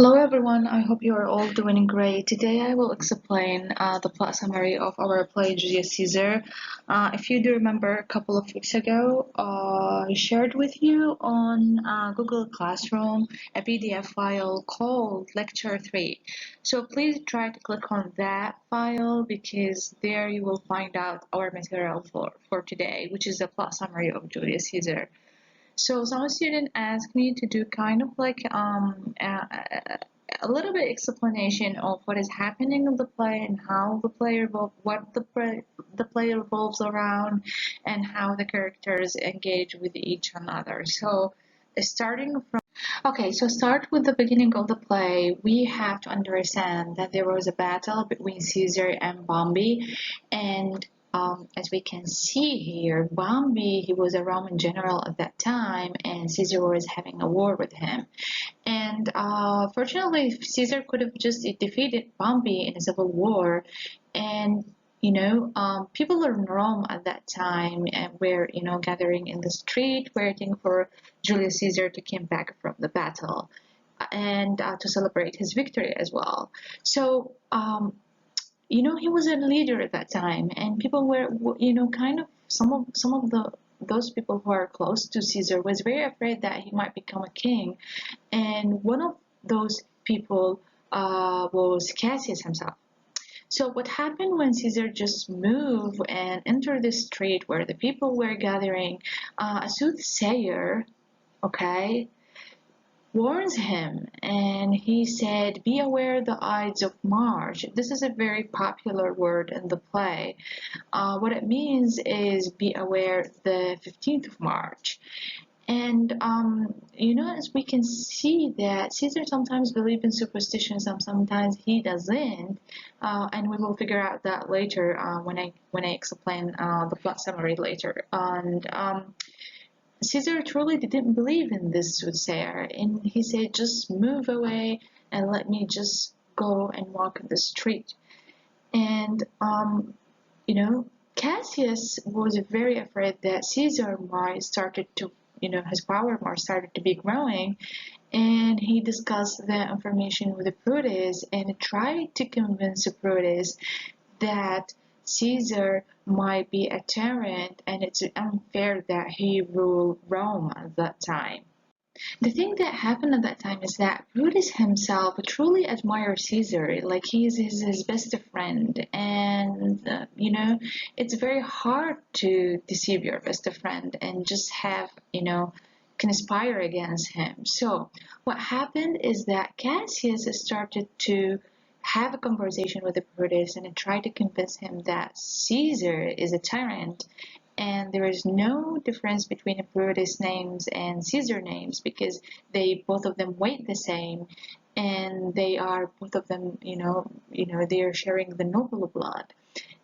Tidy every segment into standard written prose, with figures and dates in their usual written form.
Hello everyone, I hope you are all doing great. Today I will explain the plot summary of our play Julius Caesar. If you do remember, a couple of weeks ago, I shared with you on Google Classroom a PDF file called Lecture 3. So please try to click on that file because there you will find out our material for today, which is the plot summary of Julius Caesar. So some student asked me to do kind of like a little bit explanation of what is happening in the play and how the player what the play revolves around and how the characters engage with each another. So starting from start with the beginning of the play. We have to understand that there was a battle between Caesar and Pompey, and as we can see here, Pompey, he was a Roman general at that time, and Caesar was having a war with him. And fortunately, Caesar could have just defeated Pompey in a civil war, and people in Rome at that time were, gathering in the street, waiting for Julius Caesar to come back from the battle and to celebrate his victory as well. So, he was a leader at that time, and people were, kind of some of those people who are close to Caesar was very afraid that he might become a king, and one of those people was Cassius himself. So what happened when Caesar just moved and entered the street where the people were gathering, a soothsayer, okay, warns him, and he said, "Be aware the Ides of March." This is a very popular word in the play. What it means is be aware the 15th of March. And as we can see that Caesar sometimes believes in superstitions and sometimes he doesn't, and we will figure out that later when I explain the plot summary later. And Caesar truly didn't believe in this soothsayer, and he said, "Just move away and let me just go and walk the street." And Cassius was very afraid that Caesar might started to, his power might started to be growing, and he discussed the information with Brutus and tried to convince Brutus that Caesar might be a tyrant and it's unfair that he ruled Rome at that time. The thing that happened at that time is that Brutus himself truly admired Caesar, like he is his best friend, and it's very hard to deceive your best friend and just have conspire against him. So what happened is that Cassius started to have a conversation with Brutus and tried to convince him that Caesar is a tyrant and there is no difference between Brutus names and Caesar names because they both of them weigh the same, and they are both of them they are sharing the noble blood.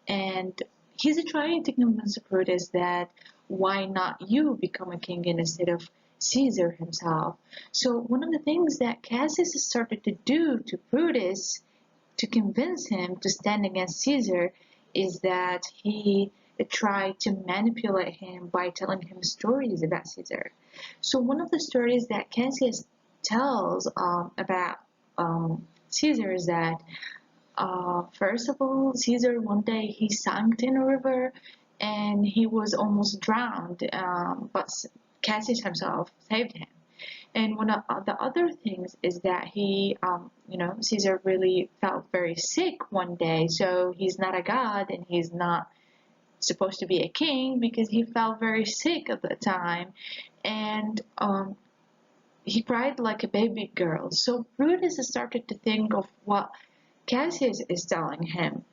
And he's trying to convince Brutus that why not you become a king instead of Caesar himself. So one of the things that Cassius started to do to Brutus to convince him to stand against Caesar is that he tried to manipulate him by telling him stories about Caesar. So one of the stories that Cassius tells about Caesar is that first of all, Caesar one day he sank in a river and he was almost drowned, but Cassius himself saved him. And one of the other things is that Caesar really felt very sick one day. So he's not a god and he's not supposed to be a king because he felt very sick at the time. And he cried like a baby girl. So Brutus started to think of what Cassius is telling him.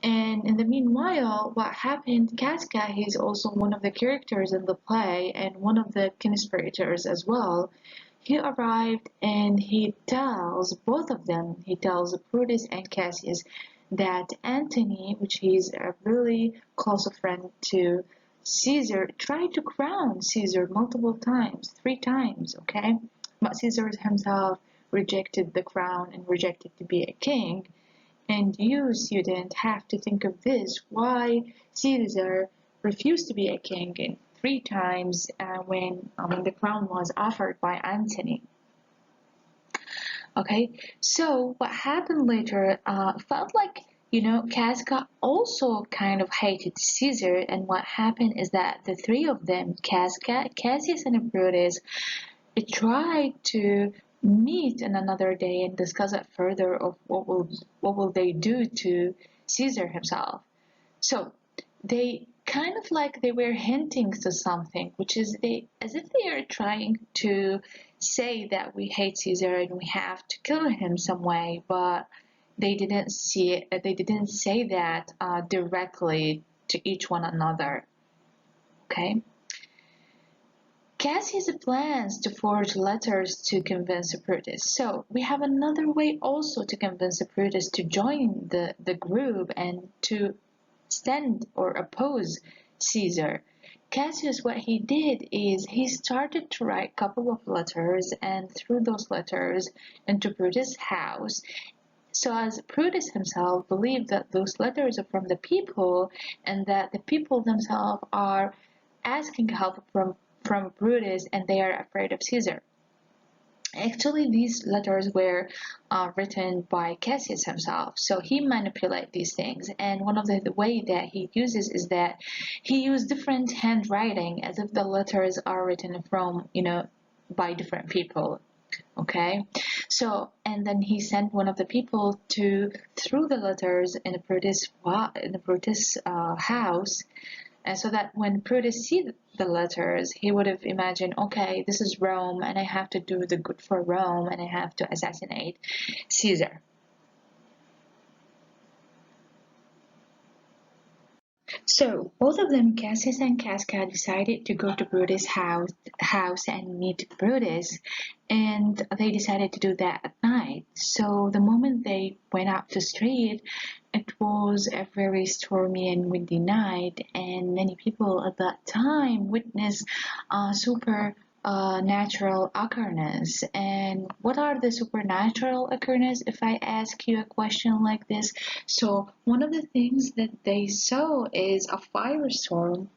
And in the meanwhile, what happened, Casca, he's also one of the characters in the play and one of the conspirators as well. He arrived and he tells both of them, he tells Brutus and Cassius that Antony, which he's a really close friend to Caesar, tried to crown Caesar multiple times, 3 times, okay? But Caesar himself rejected the crown and rejected to be a king. And you, student, have to think of this, why Caesar refused to be a king in 3 times when the crown was offered by Antony. Okay, so what happened later felt like, Casca also kind of hated Caesar, and what happened is that the three of them, Casca, Cassius, and Brutus, tried to meet on another day and discuss it further of what will they do to Caesar himself. So they kind of like they were hinting to something, which is they as if they are trying to say that we hate Caesar and we have to kill him some way, but they didn't see it. They didn't say that directly to each one another. Okay. Cassius plans to forge letters to convince Brutus. So we have another way also to convince Brutus to join the group and to stand or oppose Caesar. Cassius, what he did is he started to write a couple of letters and threw those letters into Brutus' house. So as Brutus himself believed that those letters are from the people and that the people themselves are asking help from Brutus and they are afraid of Caesar. Actually, these letters were written by Cassius himself, so he manipulates these things. And one of the way that he uses is that he used different handwriting, as if the letters are written from, by different people. Okay, so and then he sent one of the people to through the letters in the Brutus house, and so that when Brutus see the letters, he would have imagined, okay, this is Rome, and I have to do the good for Rome, and I have to assassinate Caesar. So both of them, Cassius and Casca, decided to go to Brutus' house and meet Brutus, and they decided to do that at night. So the moment they went out the street, it was a very stormy and windy night, and many people at that time witnessed super natural occurrence. And what are the supernatural occurrence? If I ask you a question like this, so one of the things that they saw is a firestorm,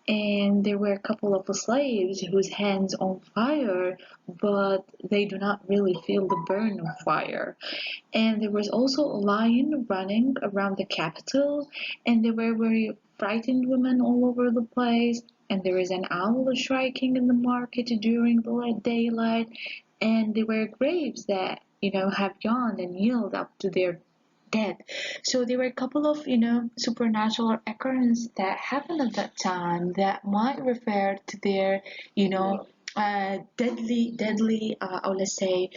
and there were a couple of slaves whose hands on fire, but they do not really feel the burn of fire. And there was also a lion running around the capital, and there were very frightened women all over the place, and there is an owl shrieking in the market during the daylight, and there were graves that have yawned and yield up to their dead. So there were a couple of supernatural occurrences that happened at that time that might refer to their deadly, or let's say,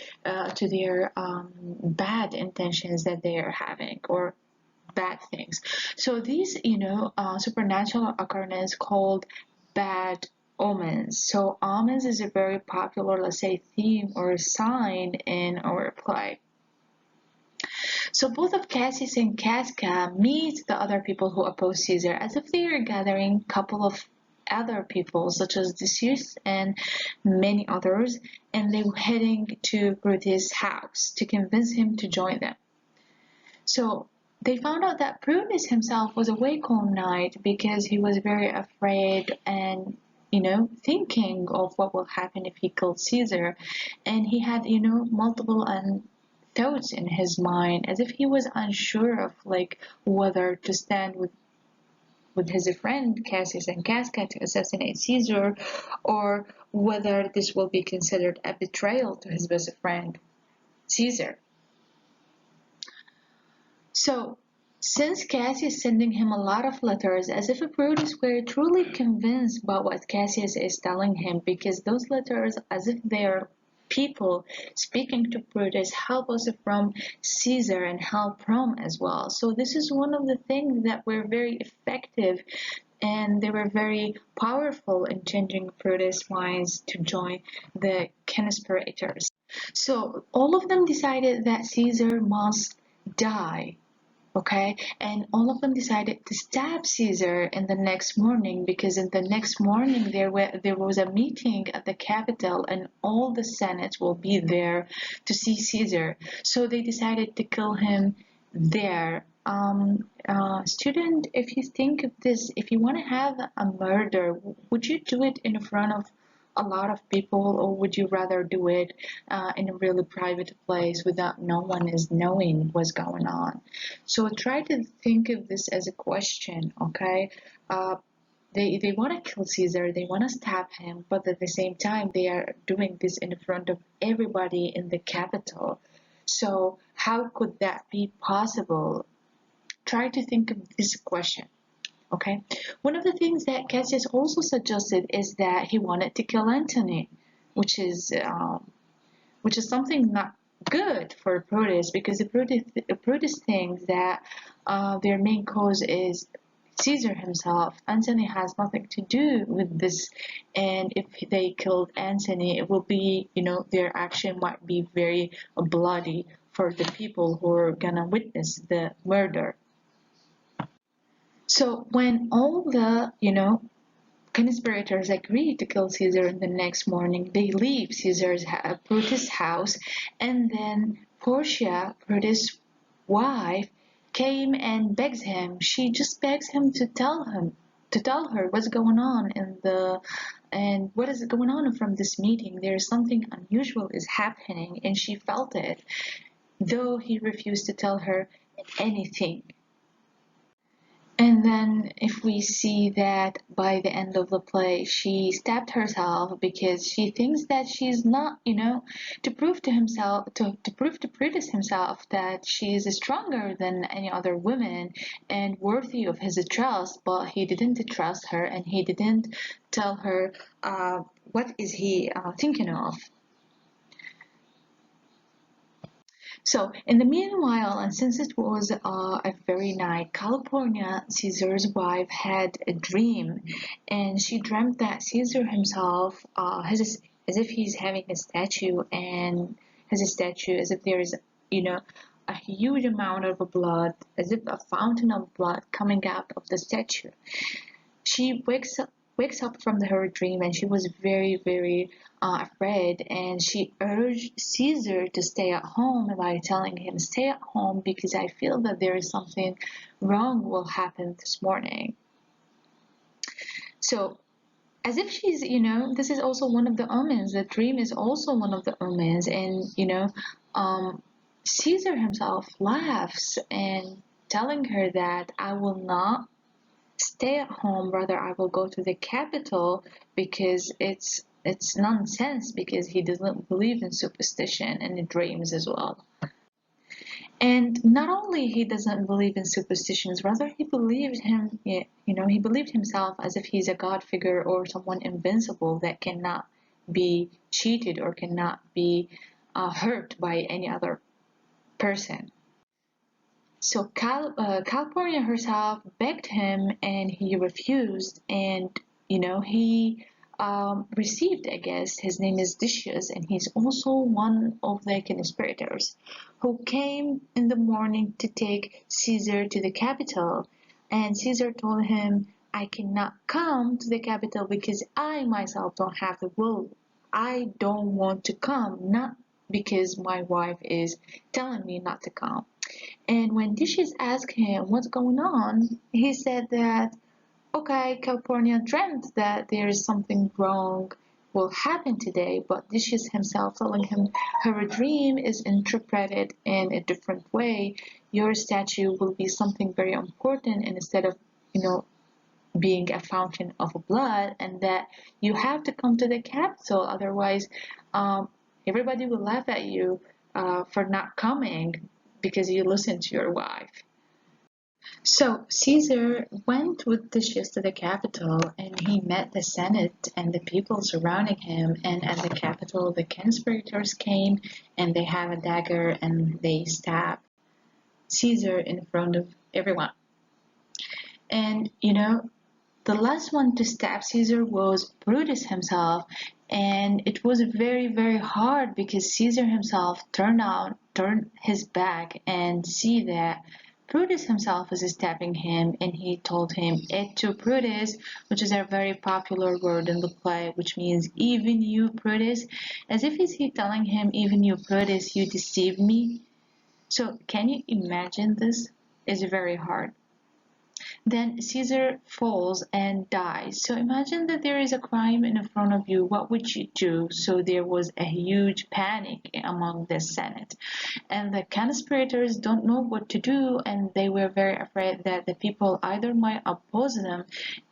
to their bad intentions that they are having, or bad things. So these, supernatural occurrence called bad omens. So omens is a very popular, let's say, theme or sign in our play. So both of Cassius and Casca meet the other people who oppose Caesar as if they are gathering a couple of other people such as Julius and many others, and they were heading to Brutus' house to convince him to join them. So they found out that Brutus himself was awake all night because he was very afraid and thinking of what will happen if he killed Caesar, and he had multiple thoughts in his mind as if he was unsure of like whether to stand with his friend Cassius and Casca to assassinate Caesar, or whether this will be considered a betrayal to his best friend Caesar. So since Cassius is sending him a lot of letters as if Brutus were truly convinced by what Cassius is telling him, because those letters as if they are people speaking to Brutus, help us from Caesar and help Rome as well. So this is one of the things that were very effective, and they were very powerful in changing Brutus' minds to join the conspirators. So all of them decided that Caesar must die. Okay, and all of them decided to stab Caesar in the next morning, because in the next morning there was a meeting at the Capitol and all the Senate will be there to see Caesar. So they decided to kill him there. Student, if you think of this, if you want to have a murder, would you do it in front of a lot of people, or would you rather do it in a really private place without no one is knowing what's going on? So try to think of this as a question, okay? Uh, they want to kill Caesar, they want to stab him, but at the same time, they are doing this in front of everybody in the capital. So how could that be possible? Try to think of this question. Okay. One of the things that Cassius also suggested is that he wanted to kill Antony, which is something not good for Proteus, because Proteus thinks that their main cause is Caesar himself. Antony has nothing to do with this, and if they killed Antony, it will be, their action might be very bloody for the people who are gonna witness the murder. So when all the, conspirators agree to kill Caesar in the next morning, they leave Brutus' house, and then Portia, Brutus' wife, came and begs him. She just begs him to tell her what's going on and what is going on from this meeting. There's something unusual is happening, and she felt it, though he refused to tell her anything. And then if we see that by the end of the play, she stabbed herself because she thinks that she's not, to prove to Brutus himself that she is stronger than any other woman and worthy of his trust, but he didn't trust her and he didn't tell her what is he thinking of. So, in the meanwhile, and since it was a very night, Calpurnia, Caesar's wife, had a dream, and she dreamt that Caesar himself as if he's having a statue, and has a statue as if there is, a huge amount of blood, as if a fountain of blood coming out of the statue. She wakes up from her dream, and she was very, very afraid, and she urged Caesar to stay at home by telling him, stay at home because I feel that there is something wrong will happen this morning. So as if she's, this is also one of the omens. The dream is also one of the omens, and Caesar himself laughs and telling her that I will not stay at home, rather I will go to the capital, because it's nonsense, because he doesn't believe in superstition and in dreams as well. And not only he doesn't believe in superstitions, rather he believed he believed himself as if he's a god figure or someone invincible that cannot be cheated or cannot be hurt by any other person. So Calpurnia herself begged him, and he refused, and he received a guest. His name is Decius, and he's also one of the conspirators who came in the morning to take Caesar to the capital. And Caesar told him, I cannot come to the capital because I myself don't have the will. I don't want to come, not because my wife is telling me not to come. And when Decius asked him what's going on, he said that, okay, Calpurnia dreamt that there is something wrong will happen today, but Decius himself telling him her dream is interpreted in a different way. Your statue will be something very important, and instead of, being a fountain of blood, and that you have to come to the capital, otherwise everybody will laugh at you for not coming because you listened to your wife. So Caesar went with Decius to the capital, and he met the Senate and the people surrounding him. And at the capital, the conspirators came, and they have a dagger, and they stab Caesar in front of everyone. And the last one to stab Caesar was Brutus himself, and it was very, very hard because Caesar himself turned his back and see that Brutus himself is stabbing him, and he told him, et tu Brutus, which is a very popular word in the play, which means even you Brutus, as if he's telling him, even you Brutus, you deceived me. So can you imagine this? It's very hard. Then Caesar falls and dies. So imagine that there is a crime in front of you. What would you do? So there was a huge panic among the Senate. And the conspirators don't know what to do, and they were very afraid that the people either might oppose them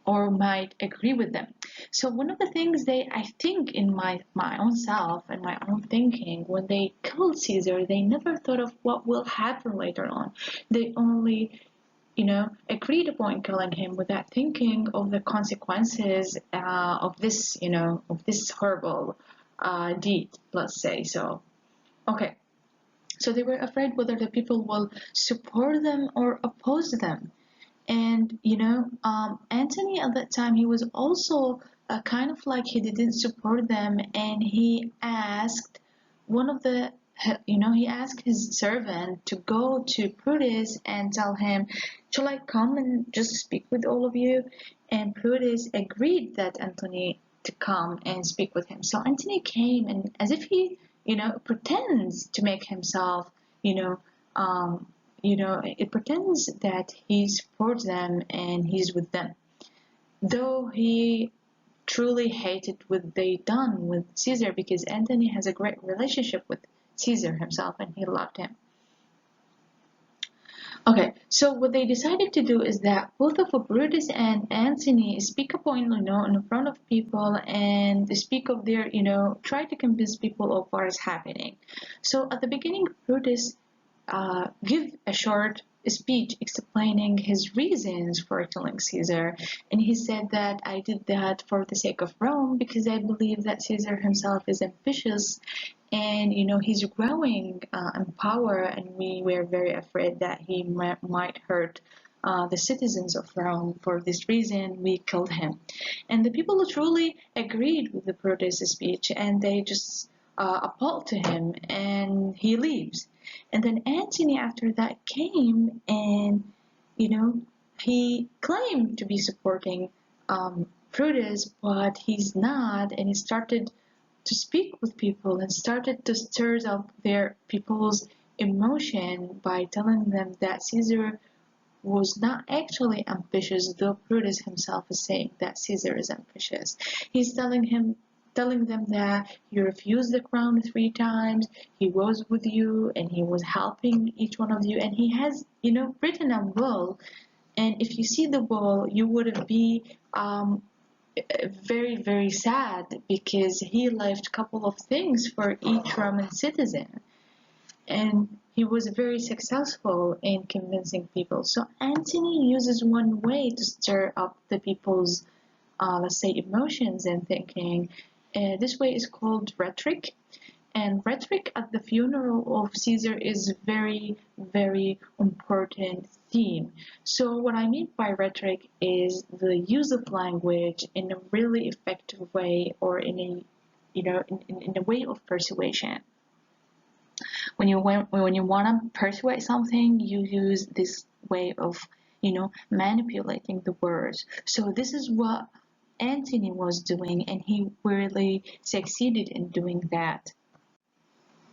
or might agree with them. So one of the things I think in my own self and my own thinking, when they killed Caesar, they never thought of what will happen later on. They only agreed upon killing him without thinking of the consequences of this horrible deed, let's say. So, okay. So they were afraid whether the people will support them or oppose them. And, Antony at that time, he was also kind of like he didn't support them, and he asked one of the he asked his servant to go to Brutus and tell him, shall I come and just speak with all of you? And Brutus agreed that Antony to come and speak with him. So Antony came, and as if he, pretends to make himself, um, it pretends that he supports them and he's with them. Though he truly hated what they done with Caesar, because Antony has a great relationship with Caesar himself and he loved him. Okay, so what they decided to do is that both of Brutus and Antony speak up in front of people and speak of their, try to convince people of what is happening. So at the beginning, Brutus give a short speech explaining his reasons for killing Caesar, and he said that I did that for the sake of Rome because I believe that Caesar himself is ambitious and he's growing in power, and we were very afraid that he might hurt the citizens of Rome. For this reason we killed him. And the people truly agreed with the Brutus speech, and they just applaud to him, and he leaves. And then Antony after that came, and he claimed to be supporting Brutus, but he's not, and he started to speak with people and started to stir up their people's emotion by telling them that Caesar was not actually ambitious, though Brutus himself is saying that Caesar is ambitious. He's telling them that he refused the crown 3 times, he was with you, and he was helping each one of you, and he has, written a will, and if you see the will, you would be very, very sad because he left a couple of things for each Roman citizen. And he was very successful in convincing people. So Antony uses one way to stir up the people's, let's say, emotions and thinking. This way is called rhetoric. And rhetoric at the funeral of Caesar is very, very important theme. So what I mean by rhetoric is the use of language in a really effective way, or in a, in a way of persuasion. When you want to persuade something, you use this way of, manipulating the words. So this is what Antony was doing, and he really succeeded in doing that.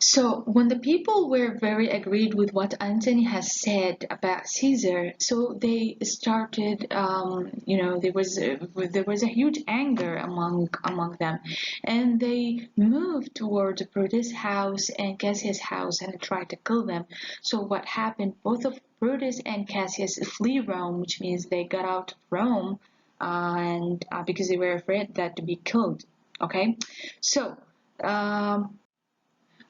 So when the people were very agreed with what Antony has said about Caesar, so they started, there was a huge anger among them, and they moved towards Brutus' house and Cassius' house and tried to kill them. So what happened? Both of Brutus and Cassius flee Rome, which means they got out of Rome, and because they were afraid that to be killed. Okay, so.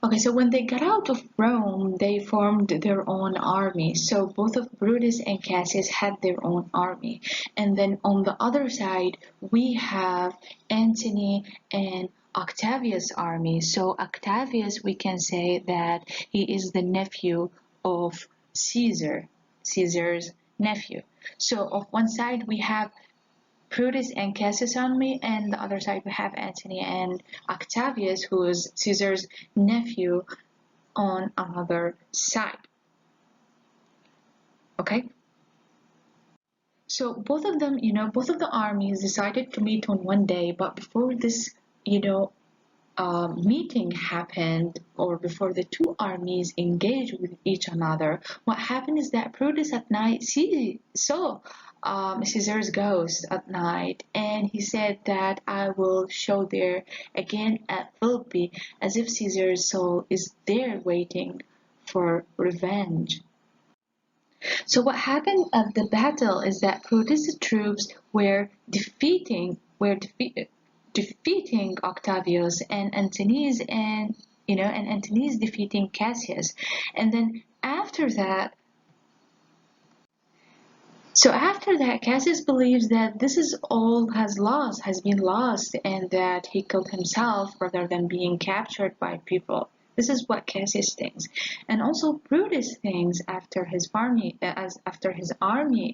Okay, so when they got out of Rome, they formed their own army. So both of Brutus and Cassius had their own army. And then on the other side, we have Antony and Octavius' army. So Octavius, we can say that he is the nephew of Caesar, Caesar's nephew. So of one side, we have Brutus and Cassius army, and the other side we have Antony and Octavius, who is Caesar's nephew, on another side. Okay? So both of them, both of the armies decided to meet on one day, but before this, meeting happened, or before the two armies engaged with each another, what happened is that Brutus at night saw Caesar's ghost at night, and he said that I will show there again at Philippi, as if Caesar's soul is there waiting for revenge. So what happened at the battle is that Brutus' troops defeating Octavius, and Antony's and Antony's defeating Cassius, and then after that, Cassius believes that this is all has been lost, and that he killed himself rather than being captured by people. This is what Cassius thinks, and also Brutus thinks after his army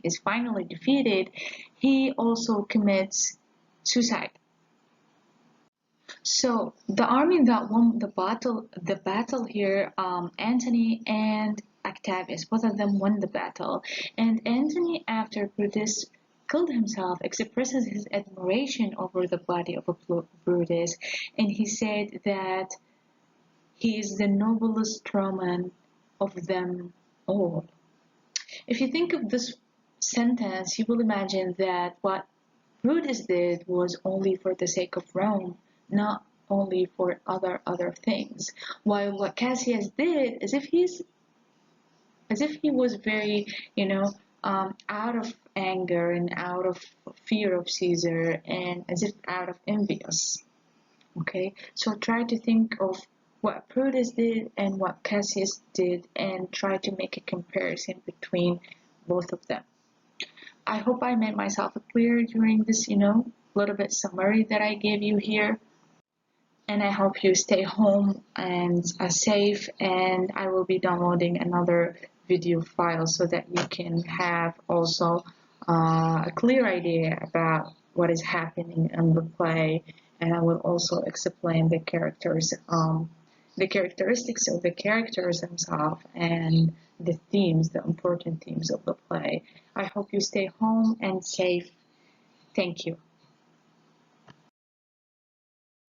is finally defeated, he also commits suicide. So the army that won the battle here, Antony and Octavius, both of them won the battle. And Antony, after Brutus killed himself, expresses his admiration over the body of Brutus, and he said that he is the noblest Roman of them all. If you think of this sentence, you will imagine that what Brutus did was only for the sake of Rome, not only for other things. While what Cassius did, as if he was very, out of anger and out of fear of Caesar, and as if out of envious. Okay, so try to think of what Brutus did and what Cassius did, and try to make a comparison between both of them. I hope I made myself clear during this, little bit summary that I gave you here. And I hope you stay home and are safe, and I will be downloading another video file so that you can have also a clear idea about what is happening in the play, and I will also explain the characteristics of the characters themselves and the important themes of the play. I hope you stay home and safe. Thank you.